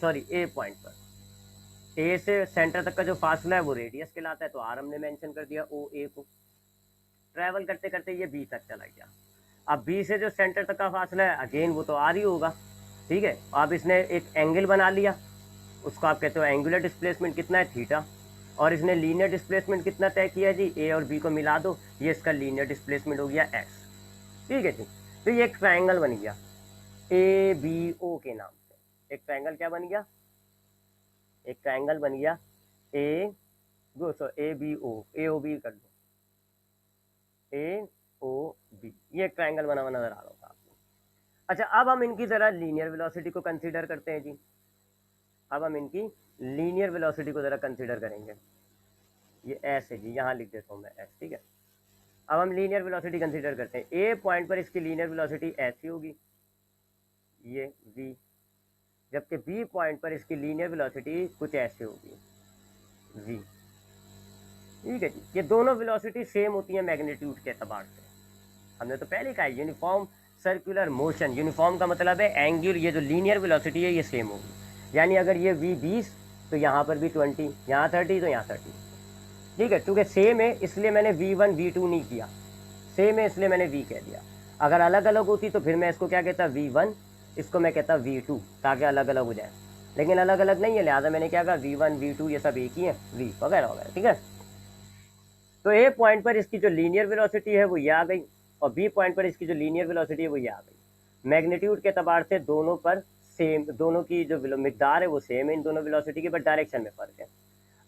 सॉरी ए पॉइंट पर, ए से सेंटर तक का जो फासला है वो रेडियस कहलाता है, तो आर हमने मेंशन कर दिया ओ ए को। ट्रैवल करते करते ये बी तक चला गया। अब बी से जो सेंटर तक का फासला है अगेन वो तो आर ही होगा। ठीक है, अब इसने एक एंगल बना लिया, उसको आप कहते हो एंगुलर डिस्प्लेसमेंट कितना है, थीटा। और इसने लीनियर डिस्प्लेसमेंट कितना तय किया जी, ए और बी को मिला दो, ये इसका लीनियर डिस्प्लेसमेंट हो गया एक्स। ठीक है जी, तो ये एक ट्राइंगल बन गया ए बी ओ के नाम से। एक ट्राइंगल क्या बन गया, एक ट्राइंगल बन गया ए A B O, A O B कर दो, ए ओ बी, ये एक ट्राइंगल बना हुआ नजर आ रहा होगा आपको। अच्छा, अब हम इनकी जरा लीनियर वेलोसिटी को कंसीडर करते हैं जी। अब हम इनकी लीनियर वेलोसिटी को जरा कंसीडर करेंगे। ये एस है जी, यहाँ लिख देता हूँ मैं एस। ठीक है, अब हम लीनियर वेलोसिटी कंसीडर करते हैं। ए पॉइंट पर इसकी लीनियर वेलोसिटी ऐसी होगी, ये v, जबकि बी पॉइंट पर इसकी लीनियर वेलोसिटी कुछ ऐसे होगी, v। ठीक है जी, ये दोनों वेलोसिटी सेम होती है मैग्नीट्यूड के एतबार से। हमने तो पहले कहा यूनिफॉर्म सर्कुलर मोशन, यूनिफॉर्म का मतलब है एंगुलर, ये जो लीनियर वेलोसिटी है ये सेम होगी। यानी अगर ये v 20 तो यहाँ पर भी 20, यहाँ 30 तो यहाँ 30। ठीक है, क्योंकि सेम है इसलिए मैंने v1 v2 नहीं किया, सेम है इसलिए मैंने v कह दिया। अगर अलग अलग होती तो फिर मैं इसको क्या कहता v1, इसको मैं कहता v2, ताकि अलग अलग हो जाए। लेकिन अलग अलग नहीं है, लिहाजा मैंने क्या कहा v1 v2 ये सब एक ही है, v वगैरह वगैरह। ठीक है, तो ए पॉइंट पर इसकी जो लीनियर वेलोसिटी है वो ये आ गई, और बी पॉइंट पर इसकी जो लीनियर वेलोसिटी है वो ये आ गई। मैग्नीट्यूड के एतबार से दोनों पर सेम, दोनों की जो मिकदार है वो सेम है इन दोनों वेलोसिटी की, बट डायरेक्शन में फर्क है।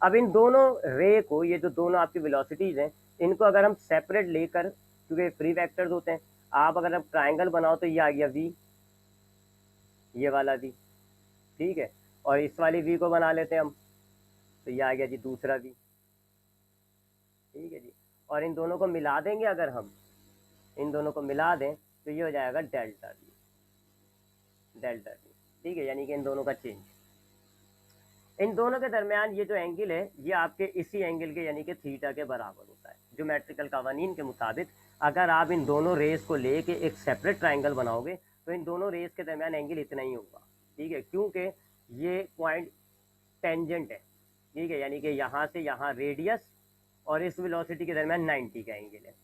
अब इन दोनों रे को, ये जो दोनों आपकी वेलोसिटीज हैं, इनको अगर हम सेपरेट लेकर, क्योंकि फ्री वेक्टर्स होते हैं, आप अगर आप ट्राइंगल बनाओ तो ये आ गया v, ये वाला v। ठीक है, और इस वाली v को बना लेते हैं हम, तो ये आ गया जी दूसरा v। ठीक है जी, और इन दोनों को मिला देंगे, अगर हम इन दोनों को मिला दें तो ये हो जाएगा डेल्टा v, डेल्टा v। ठीक है, यानी कि इन दोनों का चेंज, इन दोनों के दरमियान ये जो एंगल है ये आपके इसी एंगल के यानी कि थीटा के बराबर होता है। ज्योमेट्रिकल कवानीन के मुताबिक अगर आप इन दोनों रेस को लेके एक सेपरेट ट्राइंगल बनाओगे तो इन दोनों रेस के दरमियान एंगल इतना ही होगा। ठीक है, क्योंकि ये पॉइंट टेंजेंट है। ठीक है, यानी कि यहाँ से यहाँ रेडियस और इस वेलोसिटी के दरमियान 90 का एंगल है।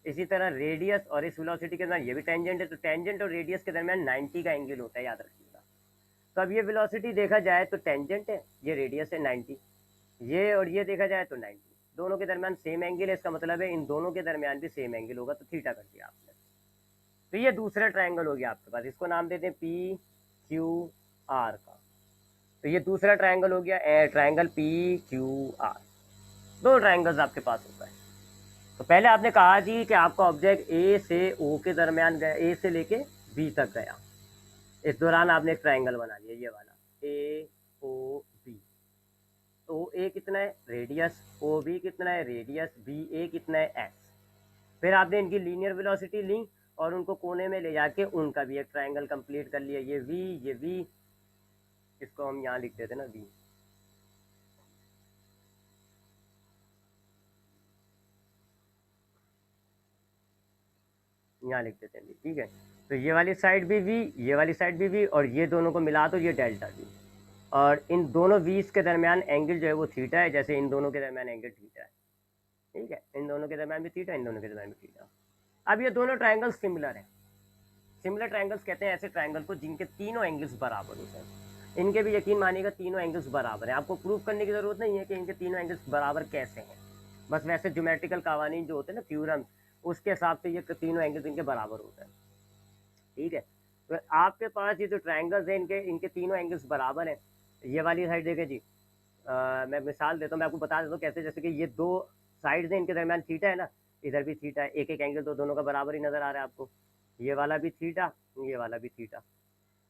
इसी तरह रेडियस और इस वेलोसिटी के दरमियान ये भी टेंजेंट है, तो टेंजेंट और रेडियस के दरमियान 90 का एंगल होता है, याद रखिएगा। तो अब ये वेलोसिटी देखा जाए तो टेंजेंट है, ये रेडियस है 90, ये और ये देखा जाए तो 90, दोनों के दरमियान सेम एंगल है, इसका मतलब है इन दोनों के दरमियान भी सेम एंगल होगा, तो थीटा कर दिया आपने। तो ये दूसरा ट्राइंगल हो गया आपके पास, इसको नाम देते हैं पी क्यू आर का। तो ये दूसरा ट्राइंगल हो गया ट्राइंगल पी क्यू आर। दो ट्राइंगल्स आपके पास होता है। तो पहले आपने कहा जी कि आपका ऑब्जेक्ट ए से ओ के दरमियान गया, ए से लेके बी तक गया, इस दौरान आपने एक ट्राइंगल बना लिया ये वाला ए ओ बी। ओ ए कितना है रेडियस, ओ बी कितना है रेडियस, बी ए कितना है एक्स। फिर आपने इनकी लीनियर वेलोसिटी ली और उनको कोने में ले जाके उनका भी एक ट्राइंगल कंप्लीट कर लिया, ये वी, ये वी, इसको हम यहाँ लिख देते ना वी। यहाँ लिख देते हैं, ठीक है। तो ये वाली साइड भी वी, ये वाली साइड भी वी, और ये दोनों को मिला तो ये डेल्टा वी। और इन दोनों वीज के दरमियान एंगल जो है वो थीटा है, जैसे इन दोनों के दरमियान एंगल थीटा है। ठीक है, इन दोनों के दरमियान भी थीटा, इन दोनों के दरमियान भी थीटा। अब ये दोनों ट्राइंगल्स सिमिलर हैं। सिमिलर ट्राइंगल्स कहते हैं ऐसे ट्राइंगल को जिनके तीनों एंगल्स बराबर होते हैं। इनके भी यकीन मानिएगा तीनों एंगल्स बराबर हैं। आपको प्रूव करने की ज़रूरत नहीं है कि इनके तीनों एंगल्स बराबर कैसे हैं, बस वैसे ज्योमेट्रिकल कवानीन जो होते हैं ना, थ्योरम, उसके हिसाब से ये तीनों एंगल्स इनके बराबर होते हैं। ठीक है, तो आपके पास ये जो ट्राइंगल्स हैं इनके इनके तीनों एंगल्स बराबर हैं। ये वाली साइड देखे जी, मैं मिसाल देता हूँ, मैं आपको बता देता हूँ कैसे। जैसे कि ये दो साइड्स हैं, इनके दरमियान थीटा है ना, इधर भी थीटा है, एक एक एंगल तो दोनों का बराबर ही नज़र आ रहा है आपको। ये वाला भी थीटा, ये वाला भी थीटा।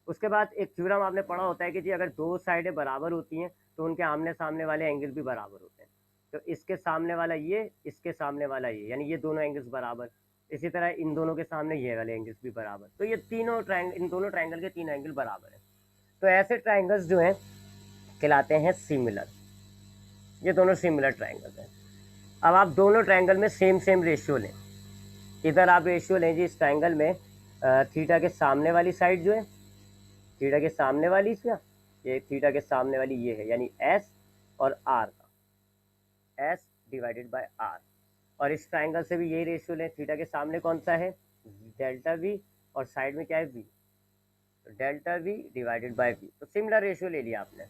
उसके बाद एक थ्योरम आपने पढ़ा होता है कि जी अगर दो साइडें बराबर होती हैं तो उनके आमने सामने वाले एंगल भी बराबर होते हैं। तो इसके सामने वाला ये, इसके सामने वाला ये, यानी ये दोनों एंगल्स बराबर। इसी तरह इन दोनों के सामने ये वाले एंगल्स भी बराबर। तो ये तीनों ट्राइंगल, इन दोनों ट्राइंगल के तीन एंगल बराबर है। तो ऐसे ट्राइंगल्स जो हैं कहलाते हैं सिमिलर। ये दोनों सिमिलर ट्राइंगल्स हैं। अब आप दोनों ट्रायंगल में सेम सेम रेशियो लें। इधर आप रेशियो लें जी इस ट्रायंगल में थीटा के सामने वाली साइड जो है, थीटा के सामने वाली क्या, ये थीटा के सामने वाली ये है, यानी एस और आर का, एस डिवाइडेड बाय आर। और इस ट्रायंगल से भी यही रेशियो लें, थीटा के सामने कौन सा है, डेल्टा वी, और साइड में क्या है, वी, तो delta we divided by V. तो सिमिलर रेशियो ले लिया आपने।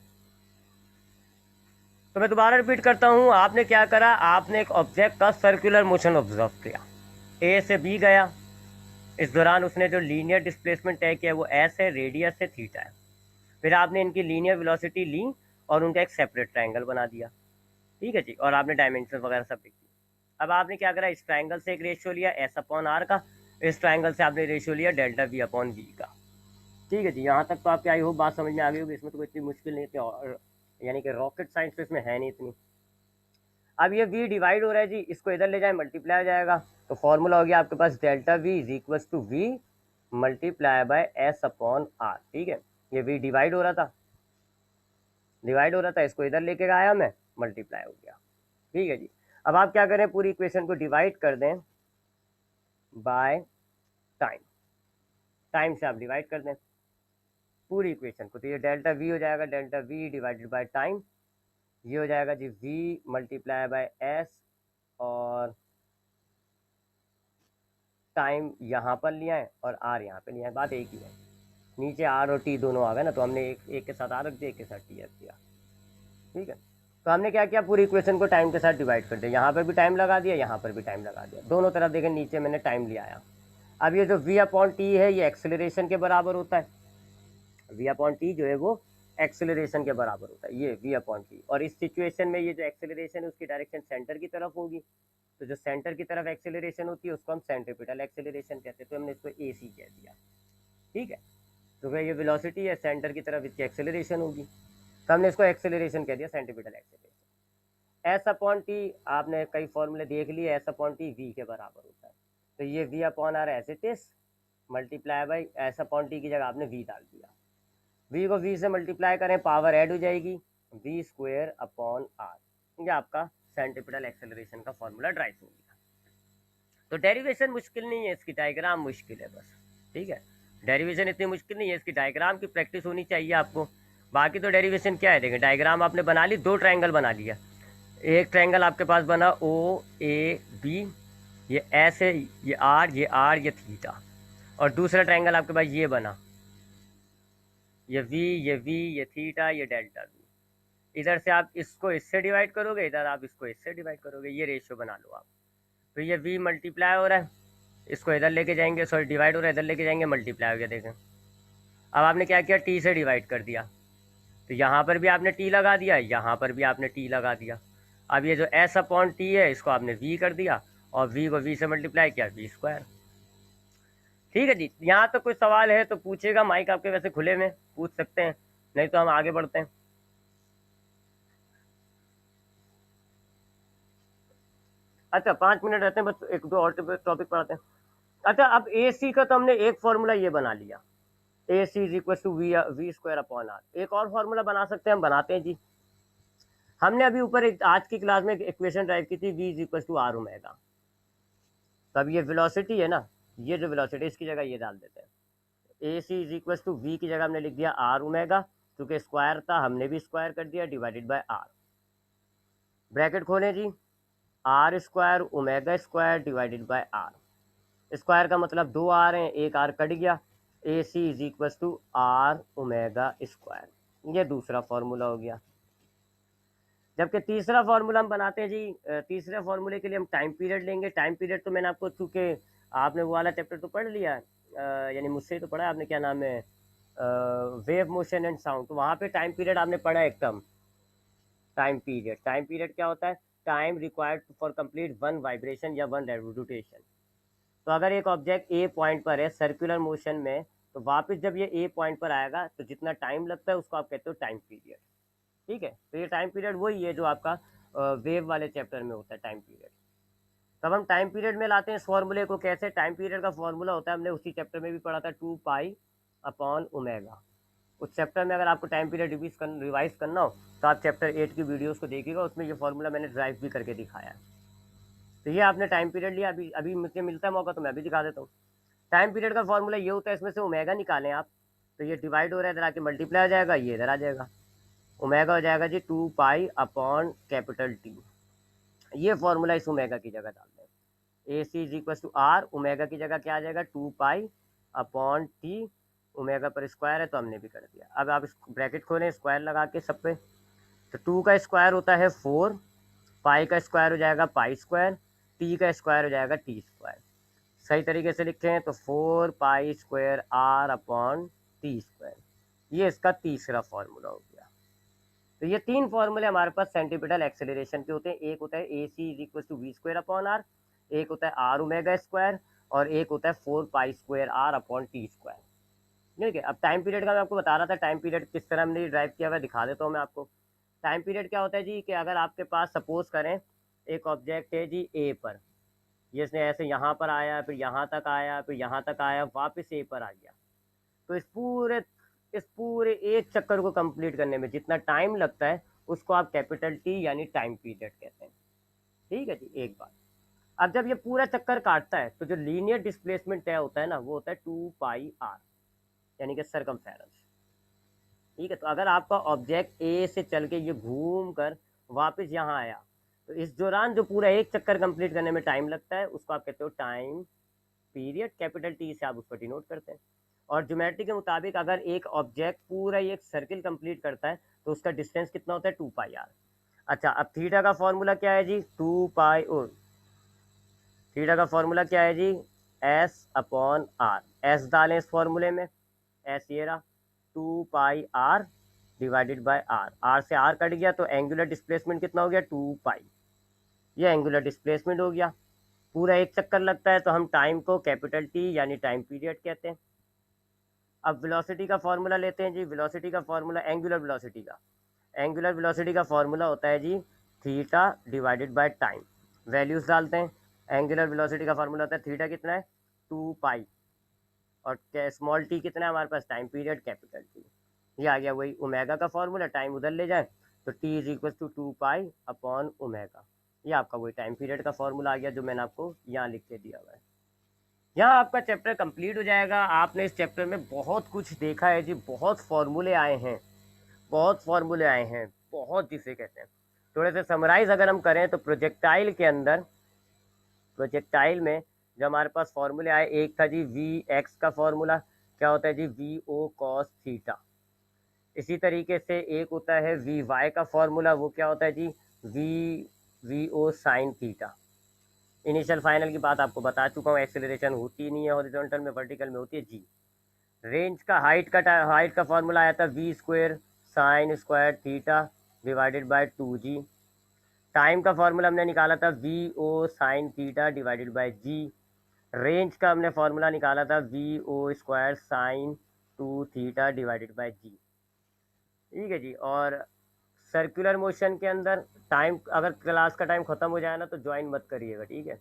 तो मैं दोबारा रिपीट करता हूँ, आपने क्या करा, आपने एक ऑब्जेक्ट का सर्कुलर मोशन ऑब्जर्व किया, ए से बी गया, इस दौरान उसने जो लीनियर डिस्प्लेसमेंट तय किया वो एस है, रेडियस है, थीटा है। फिर आपने इनकी लीनियर वेलोसिटी ली और उनका एक सेपरेट ट्रायंगल बना दिया, ठीक है जी, और आपने डायमेंशन वगैरह सब लिख दिया। अब आपने क्या करा, इस ट्रायंगल से एक रेशियो लिया एस अपॉन आर का, इस ट्रायंगल से आपने रेशियो लिया डेल्टा वी अपॉन वी का, ठीक है जी। यहाँ तक तो आपकी आई होप बात समझ में आ गई होगी, इसमें तो कोई इतनी मुश्किल नहीं थी, और यानी कि रॉकेट साइंस तो इसमें है नहीं इतनी। अब ये v डिवाइड हो रहा है जी, इसको इधर ले जाए मल्टीप्लाई हो जाएगा, तो फॉर्मूला हो गया आपके पास delta v is equal to v multiply by s upon r, ठीक है। ये v डिवाइड हो रहा था, डिवाइड हो रहा था, इसको इधर लेके आया मैं, मल्टीप्लाई हो गया, ठीक है जी। अब आप क्या करें, पूरी इक्वेशन को डिवाइड कर दें बाय टाइम, टाइम से आप डिवाइड कर दें पूरी इक्वेशन को, तो ये डेल्टा v हो जाएगा, delta v divided by time, ये हो जाएगा जी v मल्टीप्लाई बाय एस, और टाइम यहाँ पर लिया है और आर यहाँ पे लिया है, बात एक ही है। नीचे आर और टी दोनों आ गए ना, तो हमने एक के साथ आर रख दिया, एक के साथ टी रख दिया, ठीक है। तो हमने क्या किया, पूरी इक्वेशन को टाइम के साथ डिवाइड कर दिया, यहाँ पर भी टाइम लगा दिया, यहाँ पर भी टाइम लगा दिया, दोनों तरफ देखें नीचे मैंने टाइम लिया आया। अब ये जो वी अपॉन टी है ये एक्सेलरेशन के बराबर होता है, वी अपॉन टी जो है वो एक्सेलरेशन के बराबर होता है, ये वी अपॉन टी। और इस सिचुएशन में ये जो एक्सेलरेशन है उसकी डायरेक्शन सेंटर की तरफ होगी, तो जो सेंटर की तरफ एक्सेलरेशन होती है उसको हम सेंट्रीपिटल एक्सेलरेशन कहते हैं, तो हमने इसको ए सी कह दिया, ठीक है। तो ये वेलोसिटी है, सेंटर की तरफ इसकी एक्सेलरेशन होगी, तो हमने इसको एक्सेलरेशन कह दिया, centripetal acceleration. S upon T आपने कई फॉर्मूले देख लिए, एस अपॉन टी वी के बराबर होता है, तो ये V upon R S it is multiply by S upon T की जगह आपने वी डाल दिया, वी को वी से मल्टीप्लाई करें पावर ऐड हो जाएगी, वी स्क्वायर अपॉन आर, ये आपका सेंट्रीपिटल एक्सेलरेशन का फॉर्मूला ड्राइव हो गया। तो डेरिवेशन मुश्किल नहीं है, इसकी डायग्राम मुश्किल है बस, ठीक है। डेरिवेशन इतनी मुश्किल नहीं है, इसकी डायग्राम की प्रैक्टिस होनी चाहिए आपको। बाकी तो डेरिवेशन क्या है, देखें डायग्राम आपने बना ली, दो ट्रायंगल बना लिया, एक ट्रायंगल आपके पास बना ओ ए बी, ये एस है, ये आर, ये थीटा, और दूसरा ट्रायंगल आपके पास ये बना, ये वी, ये थीटा, ये डेल्टा वी। इधर से आप इसको इससे डिवाइड करोगे, इधर आप इसको इससे डिवाइड करोगे, ये रेशियो बना लो आप। तो ये वी मल्टीप्लाई हो रहा है, इसको इधर लेके जाएंगे, सॉरी डिवाइड हो रहा है, इधर लेके जाएंगे, मल्टीप्लाई हो गया, देखें। अब आपने क्या किया, टी से डिवाइड कर दिया, तो यहाँ पर भी आपने टी लगा दिया, यहाँ पर भी आपने टी लगा दिया। अब ये जो एस अपॉन टी है इसको आपने वी कर दिया, और वी को वी से मल्टीप्लाई किया, वी स्क्वायर, ठीक है जी। यहाँ तक कोई सवाल है तो पूछेगा, माइक आपके वैसे खुले में पूछ सकते हैं, नहीं तो हम आगे बढ़ते हैं। अच्छा 5 मिनट रहते हैं बस, एक दो और टॉपिक पढ़ाते हैं। अच्छा अब ए सी का तो हमने एक फॉर्मूला ये बना लिया, a c is equal to v square upon r. एक और फॉर्मूला बना सकते हैं, हम बनाते हैं जी। हमने अभी ऊपर आज की क्लास में इक्वेशन ड्राइव की थी, V is equal to are omega. तो अब ये वेलोसिटी है ना, ये जो वेलोसिटी इसकी जगह ये डाल देते हैं, ए c is equal to we की जगह हमने लिख दिया आर ओमेगा, क्योंकि स्क्वायर था हमने भी स्क्वायर कर दिया, डिवाइडेड बाय आर। ब्रैकेट खोलें जी, r square omega square divided by r. Square का मतलब दो आर हैं, एक आर कट गया, a c is equal to are omega square, ये दूसरा फॉर्मूला हो गया। जबकि तीसरा फॉर्मूला हम बनाते हैं जी, तीसरे फॉर्मूले के लिए हम टाइम पीरियड लेंगे। टाइम पीरियड तो मैंने आपको, चूँकि आपने वो वाला चैप्टर तो पढ़ लिया है, यानी मुझसे ही तो पढ़ा है आपने, क्या नाम है, वेव मोशन एंड साउंड, तो वहाँ पे टाइम पीरियड आपने पढ़ा है एक term, time period. Time period क्या होता है, time required for complete one vibration या वन रोटेशन। तो अगर एक ऑब्जेक्ट ए पॉइंट पर है सर्कुलर मोशन में, तो वापस जब ये ए पॉइंट पर आएगा तो जितना टाइम लगता है उसको आप कहते हो टाइम पीरियड, ठीक है। तो ये टाइम पीरियड वही है जो आपका वेव वाले चैप्टर में होता है, टाइम पीरियड। तब हम टाइम पीरियड में लाते हैं इस फॉर्मूले को, कैसे, टाइम पीरियड का फॉर्मूला होता है, हमने उसी चैप्टर में भी पढ़ा था, 2 पाई अपॉन ओमेगा। उस चैप्टर में अगर आपको टाइम पीरियड रिवाइज करना हो तो आप चैप्टर 8 की वीडियोस को देखिएगा, उसमें ये फॉर्मूला मैंने ड्राइव भी करके दिखाया है, तो ये आपने टाइम पीरियड लिया, अभी अभी मुझे मिलता है मौका तो मैं भी दिखा देता हूँ। टाइम पीरियड का फॉर्मूला ये होता है, इसमें से ओमेगा निकालें आप, तो ये डिवाइड हो रहा है, इधर आके मल्टीप्लाई हो जाएगा, ये इधर आ जाएगा, ओमेगा हो जाएगा जी 2 पाई अपॉन कैपिटल टी। ये फॉर्मूला इस ओमेगा की जगह डाल दें, a c is equal to are, omega की जगह क्या आ जाएगा 2 पाई अपॉन टी, ओमेगा पर स्क्वायर है तो हमने भी कर दिया। अब आप ब्रैकेट खोलें स्क्वायर लगा के सब पे, तो 2 का स्क्वायर होता है 4, पाई का स्क्वायर हो जाएगा पाई स्क्वायर, टी का स्क्वायर हो जाएगा टी स्क्वायर। सही तरीके से लिखे हैं तो 4 pi square R upon T square, ये इसका तीसरा फॉर्मूला हो गया। तो ये 3 फॉर्मूले हमारे पास सेंटीपिटल एक्सेलरेशन के होते हैं, एक होता है a c is equal to v square upon r, एक होता है आर ओमेगा स्क्वायर, और एक होता है 4 pi square R upon T square. ठीक है, अब टाइम पीरियड का मैं आपको बता रहा था, टाइम पीरियड किस तरह हमने ड्राइव किया हुआ दिखा देता हूँ मैं आपको। टाइम पीरियड क्या होता है जी, कि अगर आपके पास सपोज करें एक ऑब्जेक्ट है जी ए पर, ये इसने ऐसे यहाँ पर आया, फिर यहाँ तक आया, फिर यहाँ तक आया, वापस ए पर आ गया, तो इस पूरे एक चक्कर को कंप्लीट करने में जितना टाइम लगता है उसको आप कैपिटल टी यानी टाइम पीरियड कहते हैं। ठीक है जी, एक बात। अब जब ये पूरा चक्कर काटता है तो जो लीनियर डिस्प्लेसमेंट तय होता है ना, वो होता है 2 पाई आर, यानी कि सरकमफेरेंस। ठीक है, तो अगर आपका ऑब्जेक्ट ए से चल के ये घूम कर वापस यहाँ आया, तो इस दौरान जो पूरा एक चक्कर कंप्लीट करने में टाइम लगता है उसको आप कहते हो टाइम पीरियड, कैपिटल टी से आप उसको डिनोट करते हैं। और ज्योमेट्री के मुताबिक अगर एक ऑब्जेक्ट पूरा एक सर्किल कंप्लीट करता है तो उसका डिस्टेंस कितना होता है 2 पाई आर। अच्छा, अब थीटा का फॉर्मूला क्या है जी, 2 पाई, थीटा का फॉर्मूला क्या है जी, एस अपॉन आर, एस डालें इस फॉर्मूले में, एस ये रहा 2 pi R divided by R, R से आर कट गया तो एंगुलर डिस्प्लेसमेंट कितना हो गया 2 पाई, ये एंगुलर डिस्प्लेसमेंट हो गया। पूरा एक चक्कर लगता है तो हम टाइम को कैपिटल टी यानी टाइम पीरियड कहते हैं। अब वेलोसिटी का फॉर्मूला लेते हैं जी, वेलोसिटी का फॉर्मूला एंगुलर वेलोसिटी का फॉर्मूला होता है जी theta divided by time, values डालते हैं। एंगुलर वेलोसिटी का फॉर्मूला होता है थीटा कितना है 2 पाई, और स्मॉल टी कितना है हमारे पास टाइम पीरियड कैपिटल टी, ये आ गया वही ओमेगा का फॉर्मूला, टाइम उधर ले जाए तो T is equal to 2 pi upon omega, ये आपका वही टाइम पीरियड का फॉर्मूला आ गया जो मैंने आपको यहाँ लिख के दिया हुआ है। यहाँ आपका चैप्टर कंप्लीट हो जाएगा। आपने इस चैप्टर में बहुत कुछ देखा है जी, बहुत फार्मूले आए हैं, बहुत जिसे कहते हैं। थोड़े से समराइज अगर हम करें तो प्रोजेक्टाइल में जो हमारे पास फॉर्मूले आए, एक था जी वी एक्स का फॉर्मूला, क्या होता है जी वी ओ कॉस थीटा। इसी तरीके से एक होता है वी वाई का फॉर्मूला, वो क्या होता है जी V O sine theta. Initial final की बात आपको बता चुका हूँ, एक्सेलरेशन होती नहीं है हॉरिजॉन्टल में, वर्टिकल में होती है जी। रेंज का हाइट का फॉर्मूला आया था V square sine square theta divided by 2g। Time का फॉर्मूला हमने निकाला था V O sine theta divided by G. Range का हमने फॉर्मूला निकाला था V O square sine 2 theta divided by G. ठीक है जी, और सर्कुलर मोशन के अंदर टाइम, अगर क्लास का टाइम खत्म हो जाए ना तो ज्वाइन मत करिएगा, ठीक है।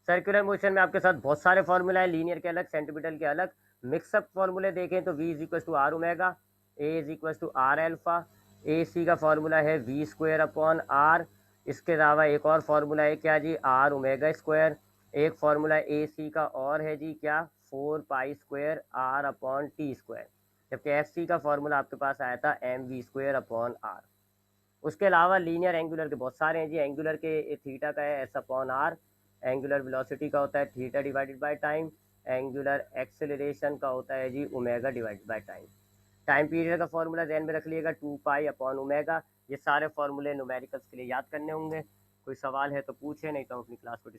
सर्कुलर मोशन में आपके साथ बहुत सारे फॉर्मूला है, लीनियर के अलग, सेंटीमीटर के अलग। मिक्सअप फॉर्मूले देखें तो v is equal to are omega, A is equal to are alpha, A C का फॉर्मूला है वी स्क्वायर अपॉन आर। इसके अलावा एक और फार्मूला है क्या जी, आर ओमेगा स्क्वायर। एक फार्मूला ए सी का और है जी क्या, 4 pi square R upon T square. जबकि एफ सी का फॉर्मूला आपके पास आया था M we square upon R. उसके अलावा लीनियर एंगुलर के बहुत सारे हैं जी, एंगुलर के थीटा का है S upon R, angular velocity का होता है theta divided by time, angular acceleration का होता है जी omega divided by time. Time period का फॉर्मूला ध्यान में रख लिएगा 2 पाई अपॉन ओमेगा। ये सारे फॉर्मूले न्यूमेरिकल्स के लिए याद करने होंगे। कोई सवाल है तो पूछे, नहीं तो हम अपनी क्लास को